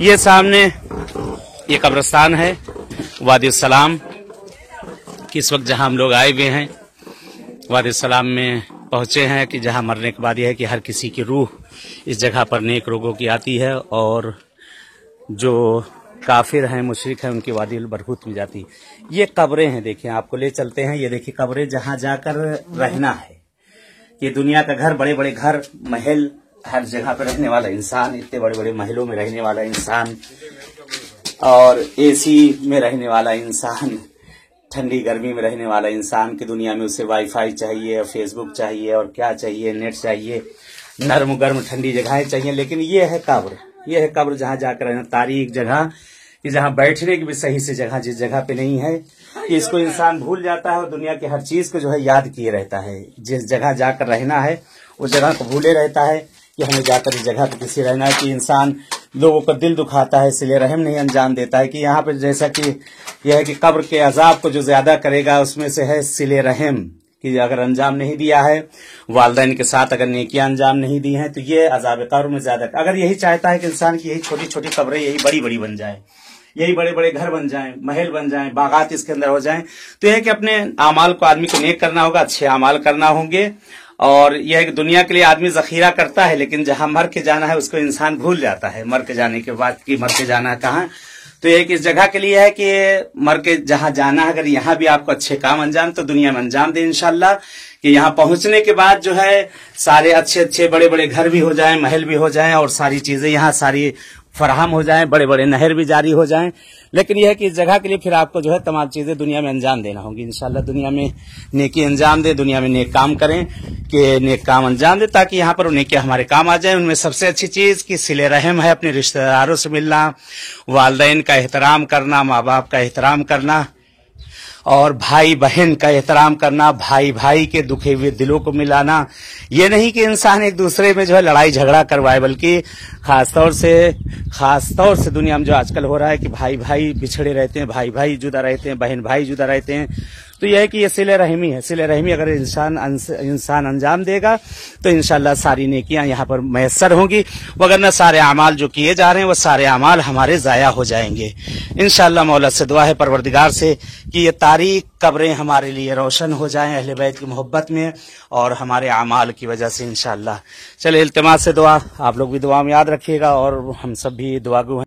یہ سامنے یہ قبرستان ہے وادی السلام کہ اس وقت جہاں ہم لوگ آئے ہوئے ہیں وادی السلام میں پہنچے ہیں کہ جہاں مرنے کے بعد یہ ہے کہ ہر کسی کی روح اس جگہ پر نیک لوگوں کی آتی ہے اور جو کافر ہیں مشرک ہیں ان کی وادی البرہوت میں جاتی ہے۔ یہ قبریں ہیں، دیکھیں آپ کو لے چلتے ہیں، یہ دیکھیں قبریں جہاں جا کر رہنا ہے۔ یہ دنیا کا گھر، بڑے بڑے گھر محل، ہر جگہ پہ رہنے والا انسان، اتنے بڑے بڑے محلوں میں رہنے والا انسان اور اے سی میں رہنے والا انسان، ٹھنڈی گرمی میں رہنے والا انسان کی دنیا میں اسے وائی فائی چاہیے اور فیس بک چاہیے اور کیا چاہیے، نیٹ چاہیے، نرم گرم ٹھنڈی جگہیں چاہیے، لیکن یہ ہے قبر، یہ ہے قبر جہاں جا کر رہنا، تاریخ جگہ کہ جہاں بیٹھنے کی بھی صحیح سے جگہ جس جگہ پہ نہیں ہے کہ اس کو انسان بھول جاتا ہے اور دنیا کی ہر چیز کو جو ہے یاد کیے رہتا ہے۔ جس جگہ جا کر رہنا ہے اس جگہ کو بھولے رہتا ہے کہ ہمیں جا کر اس جگہ پہ کسی رہنا ہے، کہ انسان لوگوں کا دل دکھاتا ہے، صلہ رحم نہیں انجام دیتا ہے، کہ یہاں پہ جیسا کہ یہ ہے کہ قبر کے عذاب کو جو زیادہ کرے گا اس میں سے ہے صلہ رحم، کہ اگر انجام نہیں دیا ہے والدین کے ساتھ، اگر نیکیاں انجام نہیں دی ہیں تو یہ عذاب قبر میں زیادہ، اگر یہی چاہتا ہے کہ انسان کی یہی چھوٹی چھوٹی قبریں یہی بڑی بڑی بن جائیں، یہی بڑے بڑے گھر بن جائیں، محل بن جائیں، باغات اس کے اندر ہو جائیں، تو یہ ہے کہ اپنے اعمال کو آدمی کو نیک کرنا ہوگا، اچھے اعمال کرنا ہوں گے، اور یہ ہے کہ دنیا کے لیے آدمی ذخیرہ کرتا ہے لیکن جہاں مر کے جانا ہے اس کو انسان بھول جاتا ہے، مر کے جانے کے بعد کہ مر کے جانا ہے کہاں، تو یہ کہ اس جگہ کے لیے ہے کہ مر کے جہاں جانا ہے، اگر یہاں بھی آپ کو اچھے کام انجام تو دنیا میں انجام دیں انشاءاللہ، کہ یہاں پہنچنے کے بعد جو ہے سارے اچھے اچھے بڑے بڑے گھر بھی ہو جائیں، محل بھی ہو جائیں اور ساری چیزیں یہاں ساری فراہم ہو جائیں، بڑے بڑے نہر بھی جاری ہو جائیں، لیکن یہ ہے کہ اس جگہ کے لیے پھر آپ کو جو ہے تمام چیزیں دنیا میں انجام دینا ہوں گی انشاءاللہ، دنیا میں نیکی انجام دے، دنیا میں نیک کام کریں کہ نیک کام انجام دے تاکہ یہاں پر نیکی ہمارے کام آ جائیں۔ ان میں سب سے اچھی چیز کہ صلہ رحم ہے، اپنے رشتہ داروں سے ملنا، والدین کا احترام کرنا، ماں باپ کا احترام کرنا اور بھائی بہن کا احترام کرنا، بھائی بھائی کے دکھے ہوئے دلوں کو ملانا، یہ نہیں کہ انسان ایک دوسرے میں جو ہے لڑائی جھگڑا کروائے، بلکہ خاص طور سے دنیا میں جو آج کل ہو رہا ہے کہ بھائی بھائی بچھڑے رہتے ہیں، بھائی بھائی جدا رہتے ہیں، بہن بھائی جدا رہتے ہیں، تو یہ ہے کہ یہ صلہ رحمی ہے۔ صلہ رحمی اگر انسان انجام دے گا تو انشاءاللہ ساری نیکیاں یہاں پر میسر ہوں گی، وگرنہ سارے اعمال جو کیے جا رہے ہیں وہ سارے اعمال ہمارے ضائع ہو جائیں گے۔ انشاءاللہ مولا سے دعا ہے پروردگار سے کہ یہ تاریخ قبریں ہمارے لیے روشن ہو جائیں اہل بیت کی محبت میں اور ہمارے اعمال کی وجہ سے انشاءاللہ۔ چلے التماس سے دعا، آپ لوگ بھی دعا میں یاد رکھیے گا اور ہم سب بھی دعا گو ہیں۔